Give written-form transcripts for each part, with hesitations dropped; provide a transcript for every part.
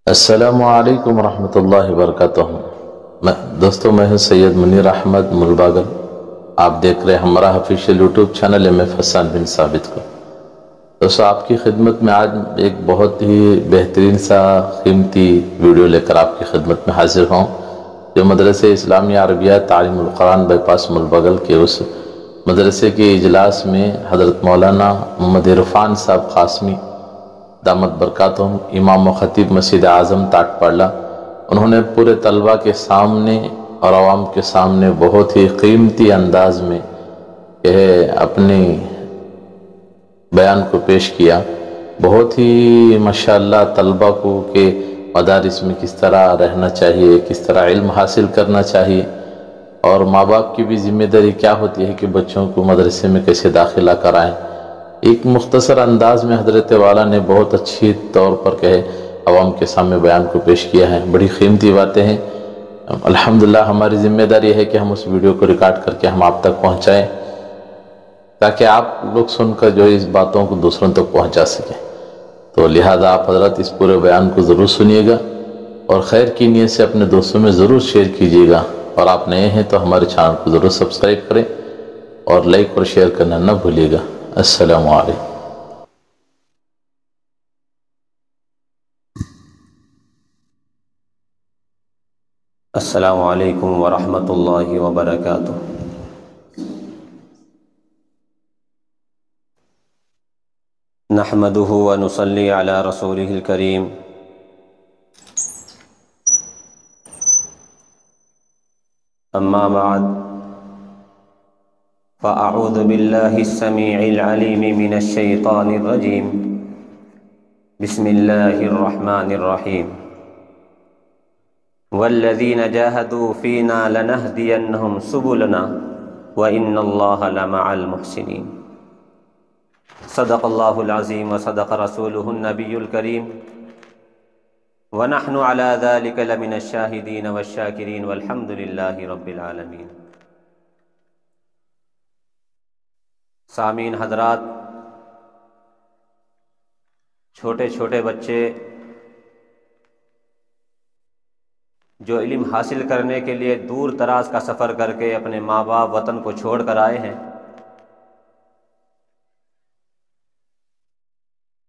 السلام علیکم ورحمۃ اللہ وبرکاتہ۔ دوستوں، میں ہوں سید منیر احمد ملباگل۔ آپ دیکھ رہے ہیں ہمارا official YouTube channel M F Hassan bin Sabit کو۔ دوستوں، آپ کی خدمت میں آج ایک بہت ہی بہترین سا قیمتی ویڈیو لے کر آپ کی خدمت میں حاضر ہوں، جو مدرسہ اسلامیہ عربیہ تعلیم القرآن بائی پاس ملباگل کے اس مدرسے کے اجلاس میں حضرت مولانا محمد عرفان صاحب قاسمی دامت برکاتہم، امام و خطیب مسجد اعظم تاٹ پاڑلہ، انہوں نے پورے طلبہ کے سامنے اور عوام کے سامنے بہت ہی قیمتی انداز میں اپنی بیان کو پیش کیا۔ بہت ہی ماشاءاللہ طلبہ کو کہ مدارس میں کس طرح رہنا چاہیے، کس طرح علم حاصل کرنا چاہیے، اور ماں باپ کی بھی ذمہ داری کیا ہوتی ہے کہ بچوں کو مدرسے میں کیسے داخلہ کرائیں۔ ایک مختصر انداز میں حضرت والا نے بہت اچھی طور پر عوام کے سامنے بیان کو پیش کیا ہے۔ بڑی قیمتی باتیں ہیں۔ الحمدللہ ہماری ذمہ داری ہے کہ ہم اس ویڈیو کو ریکارڈ کر کے ہم آپ تک پہنچائیں، تاکہ آپ لوگ سن کر جو اس باتوں کو دوسروں تک پہنچا سکیں۔ تو لہذا آپ حضرات اس پورے بیان کو ضرور سنیے گا اور خیر کی نیت سے اپنے دوستوں میں ضرور شیئر کیجیے گا، اور آپ نئے ہیں تو ہمارے چینل کو ضرور سبسکرائب کریں اور لائک اور شیئر کرنا نہ بھولیے گا۔ السلام علیکم۔ السلام علیکم ورحمۃ اللہ وبرکاتہ۔ نحمده ونصلی علی رسولہ الکریم، اما بعد فاعوذ باللہ السمیع العلیم من الشیطان الرجیم، بسم اللہ الرحمن الرحیم، والذین جاہدوا فینا لنہدینہم سبلنا وإن اللہ لمع المحسنین۔ صدق اللہ العظیم وصدق رسولہ النبی الکریم، ونحن علی ذلک لمن الشاہدین والشاکرین والحمد للہ رب العالمین۔ سامعین حضرات، چھوٹے چھوٹے بچے جو علم حاصل کرنے کے لیے دور دراز کا سفر کر کے اپنے ماں باپ وطن کو چھوڑ کر آئے ہیں،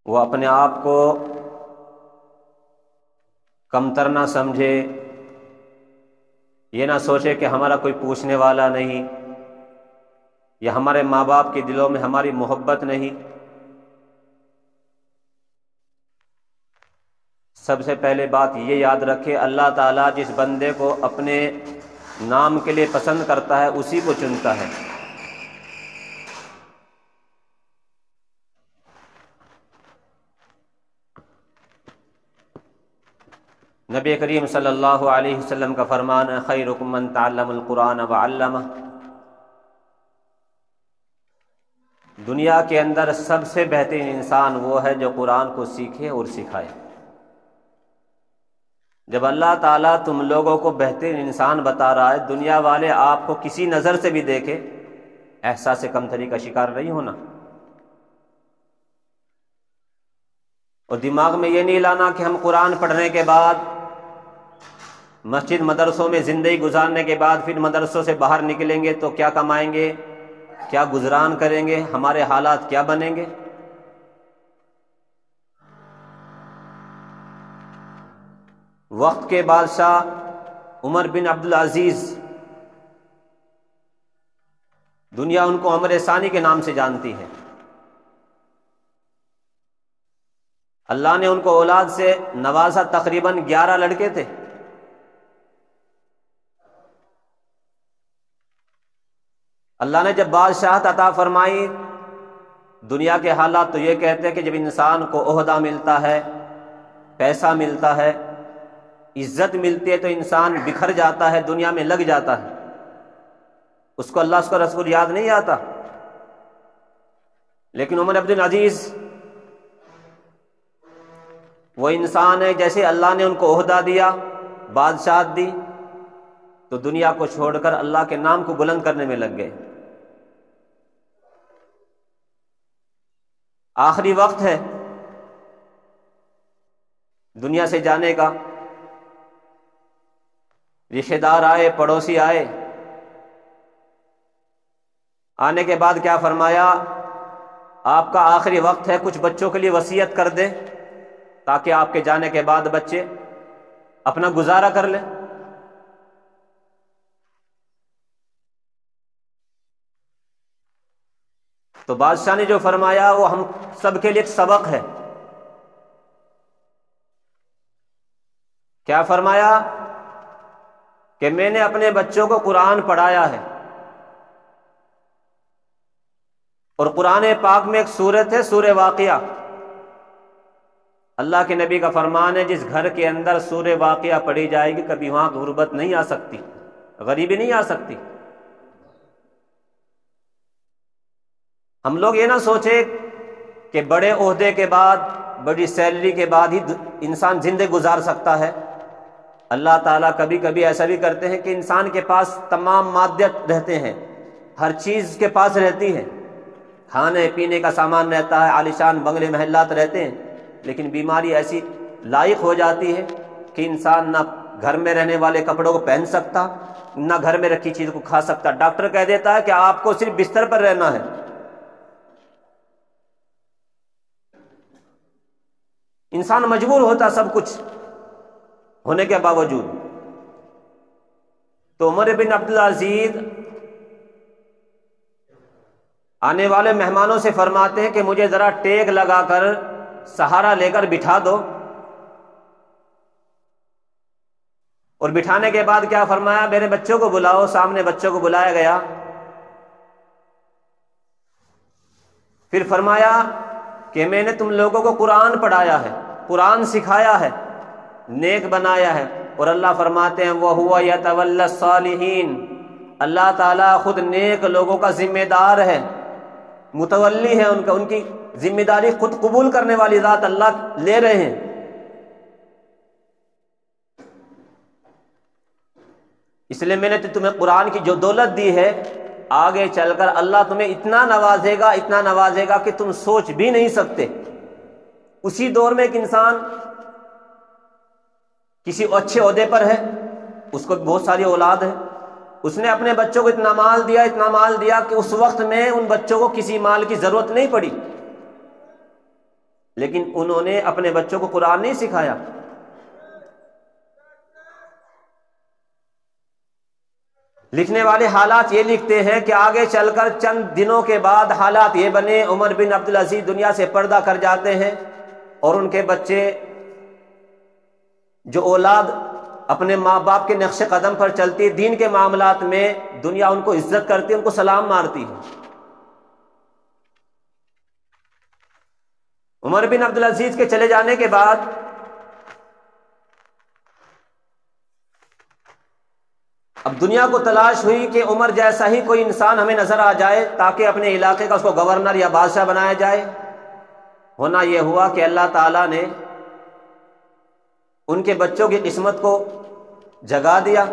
وہ اپنے آپ کو کمتر نہ سمجھے، یہ نہ سوچے کہ ہمارا کوئی پوچھنے والا نہیں، یا ہمارے ماں باپ کے دلوں میں ہماری محبت نہیں۔ سب سے پہلے بات یہ یاد رکھے، اللہ تعالیٰ جس بندے کو اپنے نام کے لیے پسند کرتا ہے اسی کو چنتا ہے۔ نبی کریم صلی اللہ علیہ وسلم کا فرمان ہے، خیرکم من تعلم القرآن وعلمہ۔ دنیا کے اندر سب سے بہترین انسان وہ ہے جو قرآن کو سیکھے اور سکھائے۔ جب اللہ تعالیٰ تم لوگوں کو بہترین انسان بتا رہا ہے، دنیا والے آپ کو کسی نظر سے بھی دیکھے، احساس کمتری کا شکار نہیں ہونا، اور دماغ میں یہ نہیں لانا کہ ہم قرآن پڑھنے کے بعد، مسجد مدرسوں میں زندگی گزارنے کے بعد پھر مدرسوں سے باہر نکلیں گے تو کیا کمائیں گے، کیا گزران کریں گے، ہمارے حالات کیا بنیں گے۔ وقت کے بادشاہ عمر بن عبدالعزیز، دنیا ان کو عمر ثانی کے نام سے جانتی ہے۔ اللہ نے ان کو اولاد سے نوازا، تقریباً 11 لڑکے تھے۔ اللہ نے جب بادشاہت عطا فرمائی، دنیا کے حالات تو یہ کہتے ہیں کہ جب انسان کو عہدہ ملتا ہے، پیسہ ملتا ہے، عزت ملتی ہے تو انسان بکھر جاتا ہے، دنیا میں لگ جاتا ہے، اس کو اللہ اس کا رسول یاد نہیں آتا۔ لیکن عمر عبد العزیز وہ انسان ہے، جیسے اللہ نے ان کو عہدہ دیا، بادشاہت دی، تو دنیا کو چھوڑ کر اللہ کے نام کو بلند کرنے میں لگ گئے۔ آخری وقت ہے، دنیا سے جانے کا، رشتہ دار آئے، پڑوسی آئے، آنے کے بعد کیا فرمایا؟ آپ کا آخری وقت ہے، کچھ بچوں کے لیے وصیت کر دیں تاکہ آپ کے جانے کے بعد بچے اپنا گزارا کر لیں۔ تو بادشاہ نے جو فرمایا وہ ہم سب کے لیے ایک سبق ہے۔ کیا فرمایا؟ کہ میں نے اپنے بچوں کو قرآن پڑھایا ہے، اور قرآن پاک میں ایک سورت ہے سورہ واقعہ۔ اللہ کے نبی کا فرمان ہے، جس گھر کے اندر سورہ واقعہ پڑھی جائے گی کبھی وہاں غربت نہیں آ سکتی، غریبی نہیں آ سکتی۔ ہم لوگ یہ نہ سوچے کہ بڑے عہدے کے بعد، بڑی سیلری کے بعد ہی انسان زندگی گزار سکتا ہے۔ اللہ تعالیٰ کبھی کبھی ایسا بھی کرتے ہیں کہ انسان کے پاس تمام مادیت رہتے ہیں، ہر چیز کے پاس رہتی ہے، کھانے پینے کا سامان رہتا ہے، عالیشان بنگلے محلات رہتے ہیں، لیکن بیماری ایسی لائق ہو جاتی ہے کہ انسان نہ گھر میں رہنے والے کپڑوں کو پہن سکتا، نہ گھر میں رکھی چیز کو کھا سکتا۔ ڈاکٹر کہہ دیتا ہے کہ آپ کو صرف بستر پر رہنا ہے۔ انسان مجبور ہوتا سب کچھ ہونے کے باوجود۔ تو عمر بن عبدالعزیز آنے والے مہمانوں سے فرماتے ہیں کہ مجھے ذرا ٹیک لگا کر سہارا لے کر بٹھا دو، اور بٹھانے کے بعد کیا فرمایا؟ میرے بچوں کو بلاؤ۔ سامنے بچوں کو بلایا گیا، پھر فرمایا کہ میں نے تم لوگوں کو قرآن پڑھایا ہے، قرآن سکھایا ہے، نیک بنایا ہے، اور اللہ فرماتے ہیں وَهُوَ يَتَوَلَّى الصَّالِحِينَ، اللہ تعالیٰ خود نیک لوگوں کا ذمہ دار ہے، متولی ہے، ان کی ذمہ داری خود قبول کرنے والی ذات اللہ لے رہے ہیں۔ اس لیے میں نے تمہیں قرآن کی جو دولت دی ہے، آگے چل کر اللہ تمہیں اتنا نوازے گا، اتنا نوازے گا کہ تم سوچ بھی نہیں سکتے۔ اسی دور میں ایک انسان کسی اچھے عہدے پر ہے، اس کو بہت ساری اولاد ہے، اس نے اپنے بچوں کو اتنا مال دیا کہ اس وقت میں ان بچوں کو کسی مال کی ضرورت نہیں پڑی، لیکن انہوں نے اپنے بچوں کو قرآن نہیں سکھایا۔ لکھنے والے حالات یہ لکھتے ہیں کہ آگے چل کر چند دنوں کے بعد حالات یہ بنے، عمر بن عبدالعزیز دنیا سے پردہ کر جاتے ہیں، اور ان کے بچے جو اولاد اپنے ماں باپ کے نقش قدم پر چلتی، دین کے معاملات میں دنیا ان کو عزت کرتی، ان کو سلام مارتی ہے۔ عمر بن عبدالعزیز کے چلے جانے کے بعد اب دنیا کو تلاش ہوئی کہ عمر جیسا ہی کوئی انسان ہمیں نظر آ جائے تاکہ اپنے علاقے کا اس کو گورنر یا بادشاہ بنایا جائے۔ ہونا یہ ہوا کہ اللہ تعالیٰ نے ان کے بچوں کی قسمت کو جگا دیا،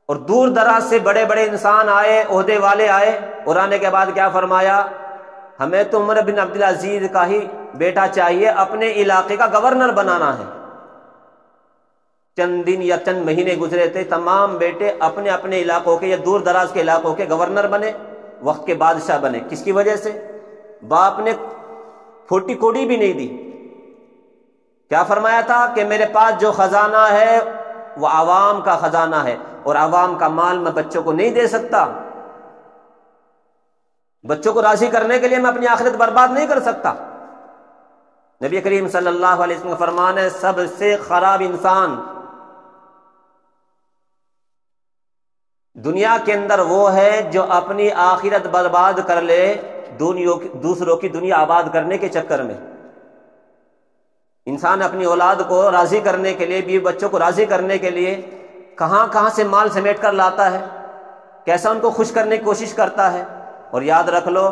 اور دور دراز سے بڑے بڑے انسان آئے، عہدے والے آئے، اور آنے کے بعد کیا فرمایا؟ ہمیں تو عمر بن عبدالعزیز کا ہی بیٹا چاہیے، اپنے علاقے کا گورنر بنانا ہے۔ چند دن یا چند مہینے گزرے تھے، تمام بیٹے اپنے اپنے علاقوں کے یا دور دراز کے علاقوں کے گورنر بنے، وقت کے بادشاہ بنے۔ کس کی وجہ سے؟ باپ نے پھوٹی کوڑی بھی نہیں دی۔ کیا فرمایا تھا کہ میرے پاس جو خزانہ ہے وہ عوام کا خزانہ ہے، اور عوام کا مال میں بچوں کو نہیں دے سکتا، بچوں کو راضی کرنے کے لیے میں اپنی آخرت برباد نہیں کر سکتا۔ نبی کریم صلی اللہ علیہ وسلم کا فرمان ہے، سب سے خراب انسان دنیا کے اندر وہ ہے جو اپنی آخرت برباد کر لے دوسروں کی دنیا آباد کرنے کے چکر میں۔ انسان اپنی اولاد کو راضی کرنے کے لیے، بیوی بچوں کو راضی کرنے کے لیے کہاں سے مال سمیٹ کر لاتا ہے، کیسا ان کو خوش کرنے کی کوشش کرتا ہے۔ اور یاد رکھ لو،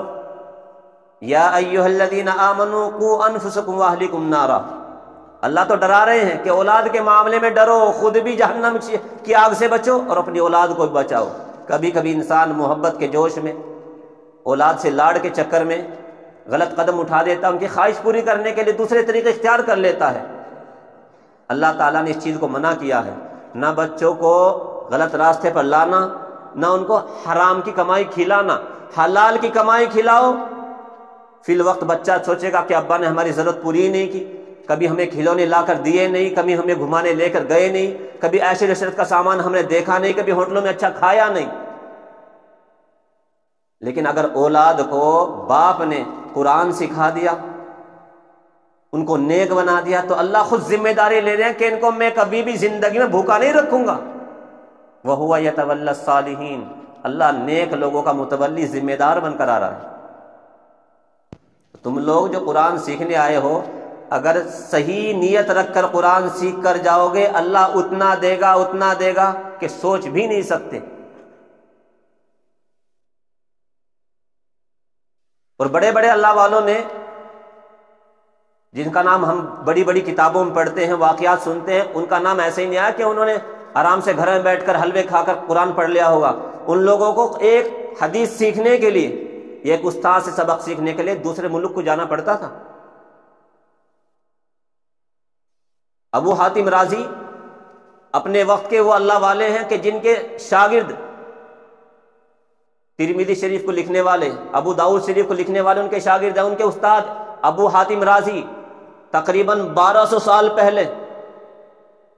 یا ایھا الذین آمنوا قوا انفسکم واہلکم نارا، اللہ تو ڈرا رہے ہیں کہ اولاد کے معاملے میں ڈرو، خود بھی جہنم کی آگ سے بچو اور اپنی اولاد کو بھی بچاؤ۔ کبھی کبھی انسان محبت کے جوش میں، اولاد سے لاڑ کے چکر میں غلط قدم اٹھا دیتا، ان کی خواہش پوری کرنے کے لیے دوسرے طریقے اختیار کر لیتا ہے، اللہ تعالیٰ نے اس چیز کو منع کیا ہے، نہ بچوں کو غلط راستے پر لانا، نہ ان کو حرام کی کمائی کھلانا، حلال کی کمائی کھلاؤ۔ فی الوقت بچہ سوچے گا کہ ابا نے ہماری ضرورت پوری نہیں کی، کبھی ہمیں کھلونے لا کر دیے نہیں، کبھی ہمیں گھمانے لے کر گئے نہیں، کبھی ایسے عشرت کا سامان ہم نے دیکھا نہیں، کبھی ہوٹلوں میں اچھا کھایا نہیں۔ لیکن اگر اولاد کو باپ نے قرآن سکھا دیا، ان کو نیک بنا دیا، تو اللہ خود ذمہ داری لے رہے ہیں کہ ان کو میں کبھی بھی زندگی میں بھوکا نہیں رکھوں گا۔ وَهُوَ يَتَوَلَّى الصَّالِحِينَ، اللہ نیک لوگوں کا متولی ذمہ دار بن کر آ رہا ہے۔ تم لوگ جو قرآن سیکھنے آئے ہو، اگر صحیح نیت رکھ کر قرآن سیکھ کر جاؤ گے، اللہ اتنا دے گا کہ سوچ بھی نہیں سکتے۔ اور بڑے بڑے اللہ والوں نے، جن کا نام ہم بڑی بڑی کتابوں میں پڑھتے ہیں، واقعات سنتے ہیں، ان کا نام ایسے ہی نہیں آیا کہ انہوں نے آرام سے گھر میں بیٹھ کر حلوے کھا کر قرآن پڑھ لیا ہوگا۔ ان لوگوں کو ایک حدیث سیکھنے کے لیے، ایک استاد سے سبق سیکھنے کے لیے دوسرے ملک کو جانا پڑتا تھا۔ ابو حاتم رازی اپنے وقت کے وہ اللہ والے ہیں کہ جن کے شاگرد ترمذی شریف کو لکھنے والے، ابو داؤد شریف کو لکھنے والے ان کے شاگرد ہیں۔ ان کے استاد ابو حاتم رازی تقریباً 1200 سال پہلے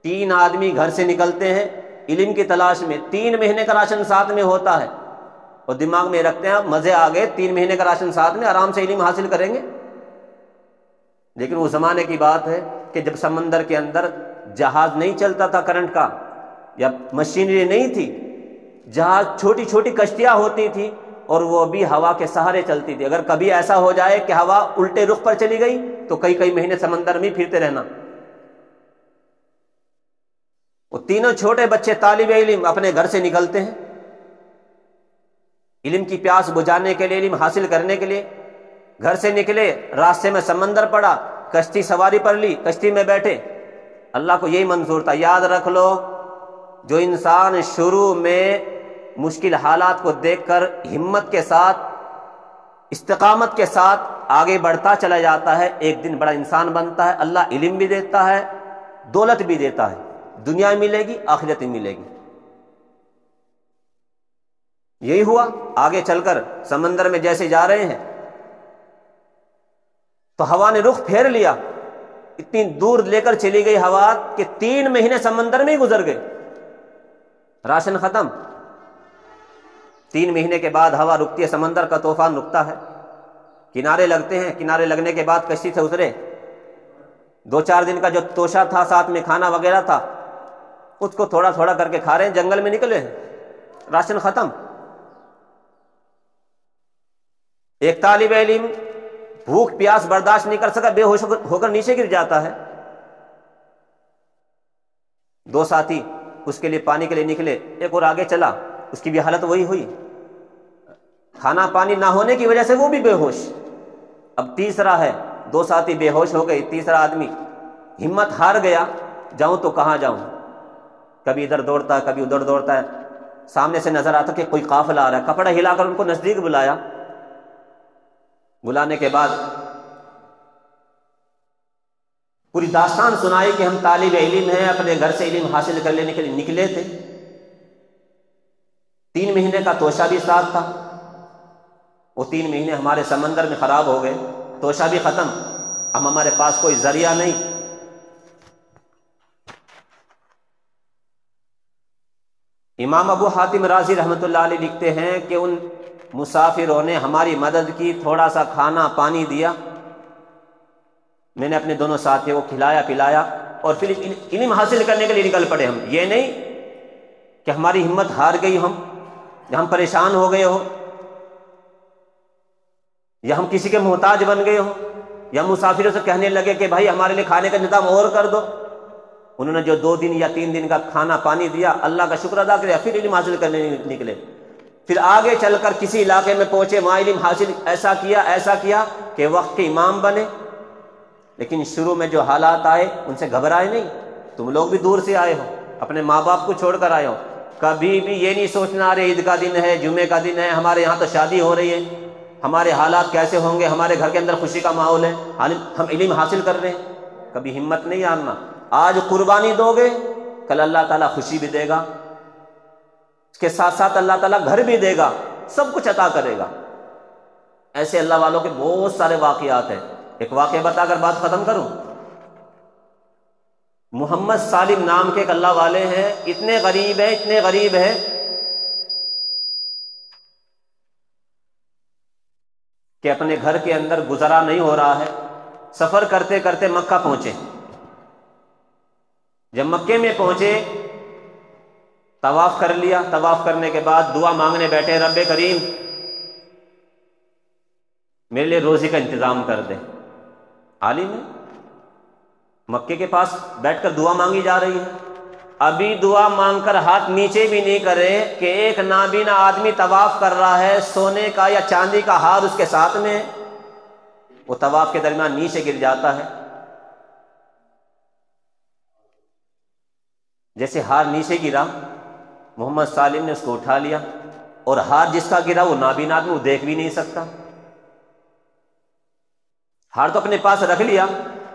3 آدمی گھر سے نکلتے ہیں علم کی تلاش میں، 3 مہینے کا راشن ساتھ میں ہوتا ہے، اور دماغ میں رکھتے ہیں مزے آ گئے، 3 مہینے کا راشن ساتھ میں، آرام سے علم حاصل کریں گے۔ لیکن وہ زمانے کی بات ہے کہ جب سمندر کے اندر جہاز نہیں چلتا تھا کرنٹ کا، یا مشینری نہیں تھی، جہاز چھوٹی چھوٹی کشتیاں ہوتی تھی، اور وہ بھی ہوا کے سہارے چلتی تھی۔ اگر کبھی ایسا ہو جائے کہ ہوا الٹے رخ پر چلی گئی تو کئی مہینے سمندر میں پھرتے رہنا۔ وہ تینوں چھوٹے بچے طالب علم اپنے گھر سے نکلتے ہیں علم کی پیاس بجھانے کے لیے، علم حاصل کرنے کے لیے۔ گھر سے نکلے، راستے میں سمندر پڑا، کشتی سواری پر لی، کشتی میں بیٹھے۔ اللہ کو یہی منظور تھا، یاد رکھ لو، جو انسان شروع میں مشکل حالات کو دیکھ کر ہمت کے ساتھ، استقامت کے ساتھ آگے بڑھتا چلا جاتا ہے، ایک دن بڑا انسان بنتا ہے۔ اللہ علم بھی دیتا ہے، دولت بھی دیتا ہے، دنیا میں ملے گی، آخرت میں ملے گی۔ یہی ہوا، آگے چل کر سمندر میں جیسے جا رہے ہیں تو ہوا نے رخ پھیر لیا، اتنی دور لے کر چلی گئی ہوا کہ 3 مہینے سمندر میں ہی گزر گئے، راشن ختم۔ 3 مہینے کے بعد ہوا رکتی ہے، سمندر کا طوفان رکتا ہے، کنارے لگتے ہیں، کنارے لگنے کے بعد کشتی سے اترے، 2-4 دن کا جو توشہ تھا، ساتھ میں کھانا وغیرہ تھا، اس کو تھوڑا تھوڑا کر کے کھا رہے ہیں، جنگل میں نکلے ہیں، راشن ختم۔ ایک طالب علم بھوک پیاس برداشت نہیں کر سکا، بے ہوش ہو کر نیچے گر جاتا ہے۔ 2 ساتھی اس کے لیے پانی کے لیے نکلے، ایک اور آگے چلا، اس کی بھی حالت وہی ہوئی، کھانا پانی نہ ہونے کی وجہ سے وہ بھی بے ہوش۔ اب تیسرا ہے، 2 ساتھی بے ہوش ہو گئے، تیسرا آدمی ہمت ہار گیا، جاؤں تو کہاں جاؤں، کبھی ادھر دوڑتا ہے، کبھی ادھر دوڑتا ہے۔ سامنے سے نظر آتا کہ کوئی قافلہ آ رہا ہے، کپڑا ہلا کر ان کو نزدیک بلایا۔ بلانے کے بعد پوری داستان سنائی کہ ہم طالب علم ہیں، اپنے گھر سے علم حاصل کر لینے کے لیے نکلے تھے، 3 مہینے کا توشہ بھی ساتھ تھا، وہ 3 مہینے ہمارے سمندر میں خراب ہو گئے، توشہ بھی ختم، اب ہمارے پاس کوئی ذریعہ نہیں۔ امام ابو حاتم رازی رحمۃ اللہ علیہ لکھتے ہیں کہ ان مسافروں نے ہماری مدد کی، تھوڑا سا کھانا پانی دیا، میں نے اپنے دونوں ساتھیوں کو کھلایا پلایا، اور پھر علم حاصل کرنے کے لیے نکل پڑے ہم۔ یہ نہیں کہ ہماری ہمت ہار گئی، ہم پریشان ہو گئے ہو، یا ہم کسی کے محتاج بن گئے ہو، یا مسافروں سے کہنے لگے کہ بھائی ہمارے لیے کھانے کا انتظام اور کر دو۔ انہوں نے جو 2 دن یا 3 دن کا کھانا پانی دیا، اللہ کا شکر ادا کیا، پھر علم حاصل کرنے نکلے۔ پھر آگے چل کر کسی علاقے میں پہنچے، وہاں علم حاصل ایسا کیا کہ وقت کے امام بنے۔ لیکن شروع میں جو حالات آئے ان سے گھبرائے نہیں۔ تم لوگ بھی دور سے آئے ہو، اپنے ماں باپ کو چھوڑ کر آئے ہو، کبھی بھی یہ نہیں سوچنا ارے عید کا دن ہے، جمعے کا دن ہے، ہمارے یہاں تو شادی ہو رہی ہے، ہمارے حالات کیسے ہوں گے، ہمارے گھر کے اندر خوشی کا ماحول ہے، ہم علم حاصل کر رہے ہیں، کبھی ہمت نہیں ہارنا۔ آج قربانی دو گے، کل اللہ تعالیٰ خوشی بھی دے گا، اس کے ساتھ ساتھ اللہ تعالیٰ گھر بھی دے گا، سب کچھ عطا کرے گا۔ ایسے اللہ والوں کے بہت سارے واقعات ہیں۔ ایک واقعہ بتا کر بات ختم کروں۔ محمد سالم نام کے ایک اللہ والے ہیں، اتنے غریب ہیں، اتنے غریب ہیں کہ اپنے گھر کے اندر گزارا نہیں ہو رہا ہے۔ سفر کرتے کرتے مکہ پہنچے۔ جب مکے میں پہنچے طواف کر لیا، طواف کرنے کے بعد دعا مانگنے بیٹھے، رب کریم میرے لیے روزی کا انتظام کر دے۔ عالم ہے، مکے کے پاس بیٹھ کر دعا مانگی جا رہی ہے۔ ابھی دعا مانگ کر ہاتھ نیچے بھی نہیں کرے کہ ایک نابینا آدمی طواف کر رہا ہے، سونے کا یا چاندی کا ہار اس کے ساتھ میں، وہ طواف کے درمیان نیچے گر جاتا ہے۔ جیسے ہار نیچے گرا، محمد سالم نے اس کو اٹھا لیا، اور ہار جس کا گرا وہ نابینا آدمی، وہ دیکھ بھی نہیں سکتا۔ ہار تو اپنے پاس رکھ لیا،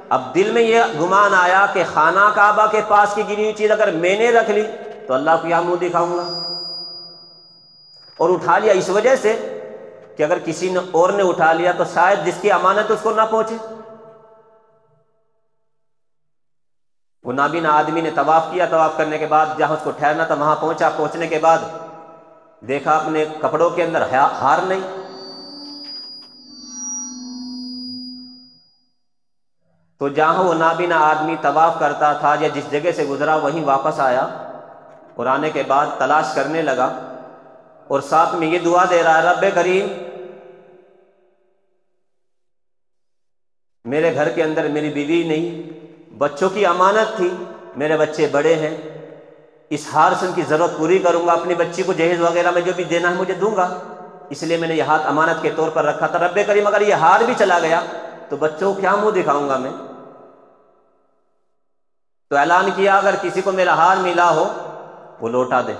اب دل میں یہ گمان آیا کہ خانہ کعبہ کے پاس کی گری ہوئی چیز اگر میں نے رکھ لی تو اللہ کو کیا منہ دکھاؤں گا، اور اٹھا لیا اس وجہ سے کہ اگر کسی نے اور نے اٹھا لیا تو شاید جس کی امانت اس کو نہ پہنچے۔ وہ نابینا آدمی نے طواف کیا، طواف کرنے کے بعد جہاں اس کو ٹھہرنا تھا وہاں پہنچا۔ پہنچنے کے بعد دیکھا اپنے کپڑوں کے اندر ہار نہیں۔ تو جہاں وہ نابینا آدمی طواف کرتا تھا یا جس جگہ سے گزرا وہیں واپس آیا، اور آنے کے بعد تلاش کرنے لگا، اور ساتھ میں یہ دعا دے رہا ہے، رب کریم میرے گھر کے اندر میری بیوی نہیں، بچوں کی امانت تھی، میرے بچے بڑے ہیں، اس ہار سے ان کی ضرورت پوری کروں گا، اپنی بچی کو جہیز وغیرہ میں جو بھی دینا ہے مجھے دوں گا، اس لیے میں نے یہ ہاتھ امانت کے طور پر رکھا تھا۔ رب کریم اگر یہ ہار بھی چلا گیا تو بچوں کو کیا منہ دکھاؤں گا میں؟ تو اعلان کیا اگر کسی کو میرا ہار ملا ہو وہ لوٹا دے۔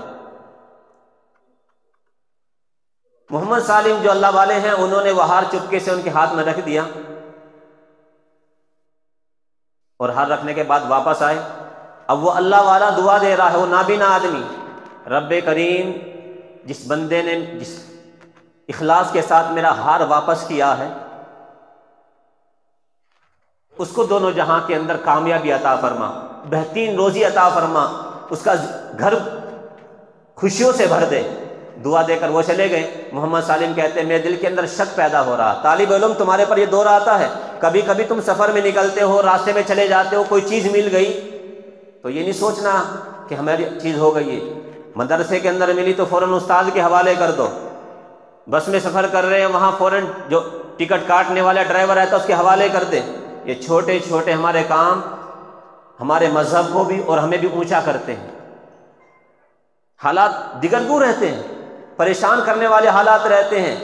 محمد سالم جو اللہ والے ہیں انہوں نے وہ ہار چپکے سے ان کے ہاتھ میں رکھ دیا، اور ہار رکھنے کے بعد واپس آئے۔ اب وہ اللہ والا دعا دے رہا ہے، وہ نابینا آدمی، رب کریم جس بندے نے جس اخلاص کے ساتھ میرا ہار واپس کیا ہے اس کو دونوں جہاں کے اندر کامیابی عطا فرما، بہترین روزی عطا فرما، اس کا گھر خوشیوں سے بھر دے۔ دعا دے کر وہ چلے گئے۔ محمد سالم کہتے ہیں میرے دل کے اندر شک پیدا ہو رہا، طالب علم تمہارے پر یہ دور آتا ہے، کبھی کبھی تم سفر میں نکلتے ہو، راستے میں چلے جاتے ہو، کوئی چیز مل گئی تو یہ نہیں سوچنا کہ ہماری چیز ہو گئی ہے، مدرسے کے اندر ملی تو فوراً استاد کے حوالے کر دو، بس میں سفر کر رہے ہیں وہاں فوراً جو ٹکٹ کاٹنے والا ڈرائیور رہتا ہے اس کے حوالے کر دے۔ یہ چھوٹے چھوٹے ہمارے کام ہمارے مذہب کو بھی اور ہمیں بھی اونچا کرتے ہیں۔ حالات دگرگوں رہتے ہیں، پریشان کرنے والے حالات رہتے ہیں۔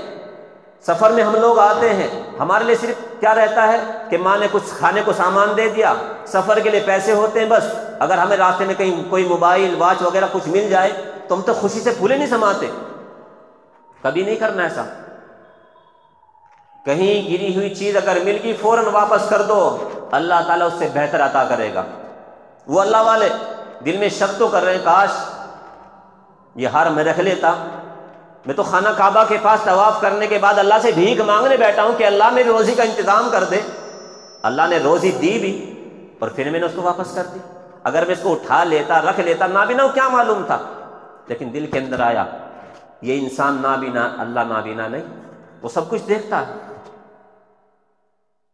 سفر میں ہم لوگ آتے ہیں، ہمارے لیے صرف کیا رہتا ہے کہ ماں نے کچھ کھانے کو سامان دے دیا، سفر کے لیے پیسے ہوتے ہیں، بس اگر ہمیں راستے میں کہیں کوئی موبائل واچ وغیرہ کچھ مل جائے تو ہم تو خوشی سے پھولے نہیں سماتے۔ کبھی نہیں کرنا ایسا۔ کہیں گری ہوئی چیز اگر مل گئی فوراً واپس کر دو، اللہ تعالیٰ اس سے بہتر عطا کرے گا۔ وہ اللہ والے دل میں شک تو کر رہے ہیں کاش یہ ہار میں رکھ لیتا، میں تو خانہ کعبہ کے پاس طواف کرنے کے بعد اللہ سے بھیک مانگنے بیٹھا ہوں کہ اللہ میری روزی کا انتظام کر دے۔ اللہ نے روزی دی بھی اور پھر میں نے اس کو واپس کر دی۔ اگر میں اس کو اٹھا لیتا رکھ لیتا، نابینا کیا معلوم تھا، لیکن دل کے اندر آیا یہ انسان نابینا، اللہ نابینا نہیں، وہ سب کچھ دیکھتا ہے۔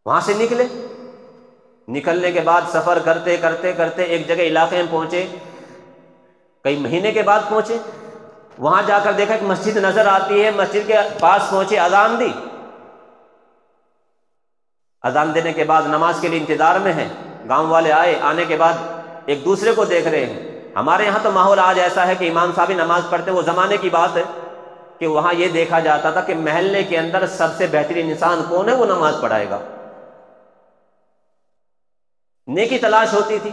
وہاں سے نکلنے کے بعد سفر کرتے کرتے کرتے ایک جگہ علاقے میں پہنچے، کئی مہینے کے بعد پہنچے، وہاں جا کر دیکھا کہ مسجد نظر آتی ہے، مسجد کے پاس پہنچے، اذان دی، اذان دینے کے بعد نماز کے لیے انتظار میں ہیں، گاؤں والے آئے، آنے کے بعد ایک دوسرے کو دیکھ رہے ہیں۔ ہمارے یہاں تو ماحول آج ایسا ہے کہ امام صاحب نماز پڑھتے، وہ زمانے کی بات ہے کہ وہاں یہ دیکھا جاتا تھا کہ محلے کے اندر سب سے بہترین انسان کون ہے، وہ نماز پڑھائے گا، نیکی تلاش ہوتی تھی۔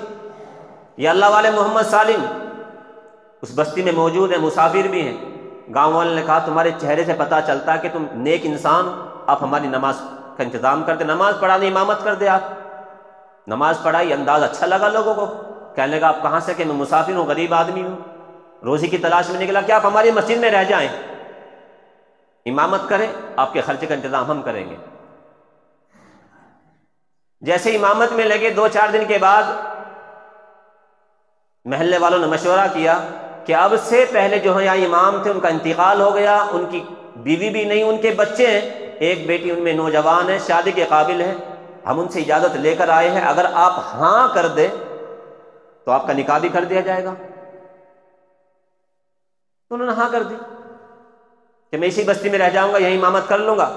یہ اللہ والے محمد سالم اس بستی میں موجود ہیں، مسافر بھی ہیں۔ گاؤں والے نے کہا تمہارے چہرے سے پتہ چلتا ہے کہ تم نیک انسان، آپ ہماری نماز کا انتظام کر دے، نماز پڑھانے امامت کر دے آپ۔ نماز پڑھائی، انداز اچھا لگا لوگوں کو، کہنے لگا آپ کہاں سے؟ کہ میں مسافر ہوں، غریب آدمی ہوں، روزی کی تلاش میں نکلا، کیا آپ ہماری مسجد میں رہ جائیں، امامت کریں، آپ کے خرچے کا انتظام ہم کریں گے۔ جیسے امامت میں لگے 2-4 دن کے بعد محلے والوں نے مشورہ کیا کہ اب سے پہلے جو ہے یہاں امام تھے ان کا انتقال ہو گیا، ان کی بیوی بھی نہیں، ان کے بچے ہیں، ایک بیٹی ان میں نوجوان ہے، شادی کے قابل ہے، ہم ان سے اجازت لے کر آئے ہیں، اگر آپ ہاں کر دیں تو آپ کا نکاح بھی کر دیا جائے گا۔ تو انہوں نے ہاں کر دی کہ میں اسی بستی میں رہ جاؤں گا، یہیں امامت کر لوں گا،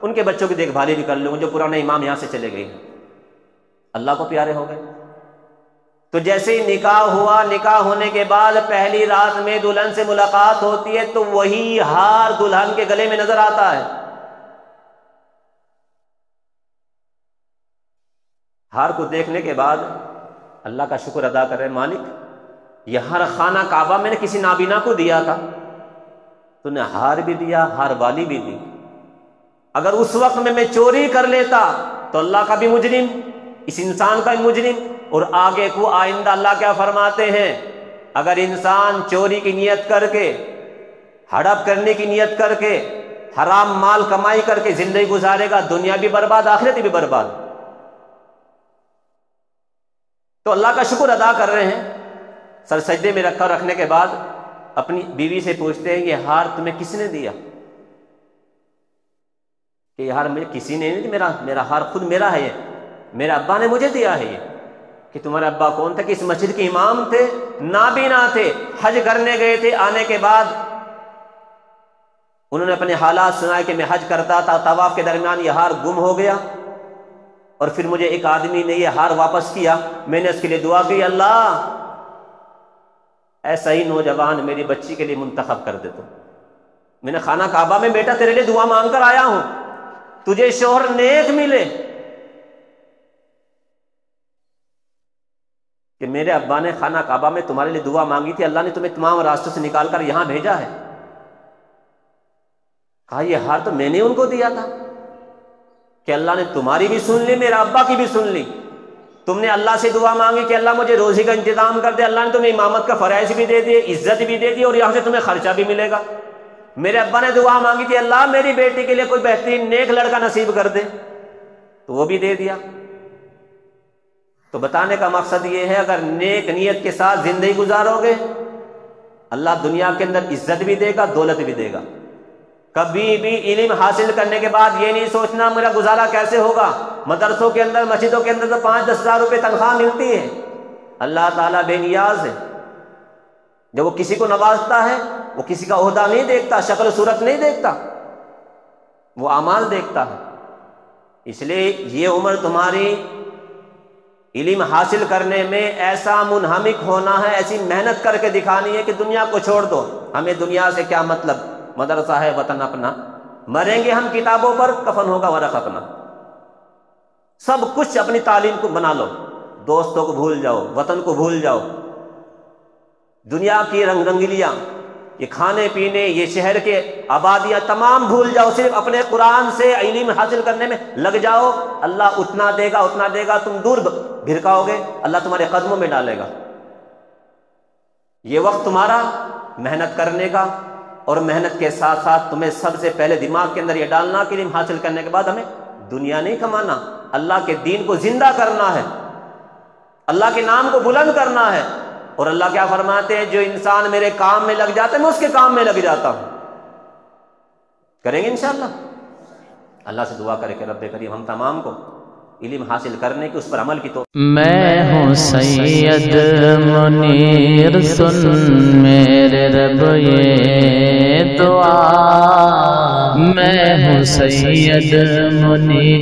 ان کے بچوں کی دیکھ بھالی بھی کر لوں گا، جو پرانے امام یہاں سے چلے گئے ہیں، اللہ کو پیارے ہو گئے۔ تو جیسے ہی نکاح ہوا، نکاح ہونے کے بعد پہلی رات میں دلہن سے ملاقات ہوتی ہے تو وہی ہار دلہن کے گلے میں نظر آتا ہے۔ ہار کو دیکھنے کے بعد اللہ کا شکر ادا کر رہے، مالک یہ ہار خانہ کعبہ میں نے کسی نابینا کو دیا تھا، تو نے ہار بھی دیا، ہار والی بھی دی، اگر اس وقت میں چوری کر لیتا تو اللہ کا بھی مجرم، اس انسان کا بھی مجرم، اور آگے کو آئندہ اللہ کیا فرماتے ہیں، اگر انسان چوری کی نیت کر کے، ہڑپ کرنے کی نیت کر کے، حرام مال کمائی کر کے زندگی گزارے گا، دنیا بھی برباد، آخرت بھی برباد۔ تو اللہ کا شکر ادا کر رہے ہیں، سر سجدے میں رکھنے کے بعد اپنی بیوی سے پوچھتے ہیں یہ ہار تمہیں کس نے دیا؟ کہ یہ ہار مجھے کسی نے نہیں، میرا ہار خود میرا ہے، یہ میرے ابا نے مجھے دیا ہے۔ یہ کہ تمہارے ابا کون تھے؟ کہ اس مسجد کے امام تھے، نابینا تھے، حج کرنے گئے تھے، آنے کے بعد انہوں نے اپنے حالات سنائے کہ میں حج کرتا تھا، طواف کے درمیان یہ ہار گم ہو گیا، اور پھر مجھے ایک آدمی نے یہ ہار واپس کیا، میں نے اس کے لیے دعا کی، اللہ ایسا ہی نوجوان میری بچی کے لیے منتخب کر دے۔ تو میں نے خانہ کعبہ میں بیٹا تیرے لیے دعا مانگ کر آیا ہوں، تجھے شوہر نیک ملے۔ کہ میرے ابا نے خانہ کعبہ میں تمہارے لیے دعا مانگی تھی، اللہ نے تمہیں تمام راستوں سے نکال کر یہاں بھیجا ہے۔ کہا یہ ہار تو میں نے ان کو دیا تھا، کہ اللہ نے تمہاری بھی سن لی، میرا ابا کی بھی سن لی۔ تم نے اللہ سے دعا مانگی کہ اللہ مجھے روزی کا انتظام کر دے، اللہ نے تمہیں امامت کا فرائض بھی دے دیے، عزت بھی دے دی، اور یہاں سے تمہیں خرچہ بھی ملے گا۔ میرے ابا نے دعا مانگی تھی اللہ میری بیٹی کے لیے کوئی بہترین نیک لڑکا نصیب کر دے، تو وہ بھی دے دیا۔ تو بتانے کا مقصد یہ ہے، اگر نیک نیت کے ساتھ زندگی گزارو گے، اللہ دنیا کے اندر عزت بھی دے گا، دولت بھی دے گا۔ کبھی بھی علم حاصل کرنے کے بعد یہ نہیں سوچنا میرا گزارا کیسے ہوگا۔ مدرسوں کے اندر، مسجدوں کے اندر تو 5-10 ہزار روپے تنخواہ ملتی ہے، اللہ تعالیٰ بے نیاز ہے، جب وہ کسی کو نوازتا ہے وہ کسی کا عہدہ نہیں دیکھتا، شکل و صورت نہیں دیکھتا، وہ اعمال دیکھتا ہے۔ اس لیے یہ عمر تمہاری علم حاصل کرنے میں ایسا منہمک ہونا ہے، ایسی محنت کر کے دکھانی ہے کہ دنیا کو چھوڑ دو، ہمیں دنیا سے کیا مطلب، مدرسہ ہے وطن اپنا، مریں گے ہم کتابوں پر، کفن ہوگا ورق اپنا، سب کچھ اپنی تعلیم کو بنا لو، دوستوں کو بھول جاؤ، وطن کو بھول جاؤ، دنیا کی رنگ رنگیلیاں، یہ کھانے پینے، یہ شہر کے آبادیاں تمام بھول جاؤ، صرف اپنے قرآن سے علم حاصل کرنے میں لگ جاؤ، اللہ اتنا دے گا اتنا دے گا، تم دور بھرکاؤ گے اللہ تمہارے قدموں میں ڈالے گا۔ یہ وقت تمہارا محنت کرنے کا، اور محنت کے ساتھ ساتھ تمہیں سب سے پہلے دماغ کے اندر یہ ڈالنا کہ علم حاصل کرنے کے بعد ہمیں دنیا نہیں کمانا، اللہ کے دین کو زندہ کرنا ہے، اللہ کے نام کو بلند کرنا ہے۔ اور اللہ کیا فرماتے ہیں، جو انسان میرے کام میں لگ جاتا ہے میں اس کے کام میں لگ جاتا ہوں۔ کریں گے انشاءاللہ، اللہ سے دعا کرے کہ رب کریم ہم تمام کو علم حاصل کرنے کی، اس پر عمل کی تو میں ہوں سید منیر، سن میرے رب یہ دعا، میں ہوں سید منیر۔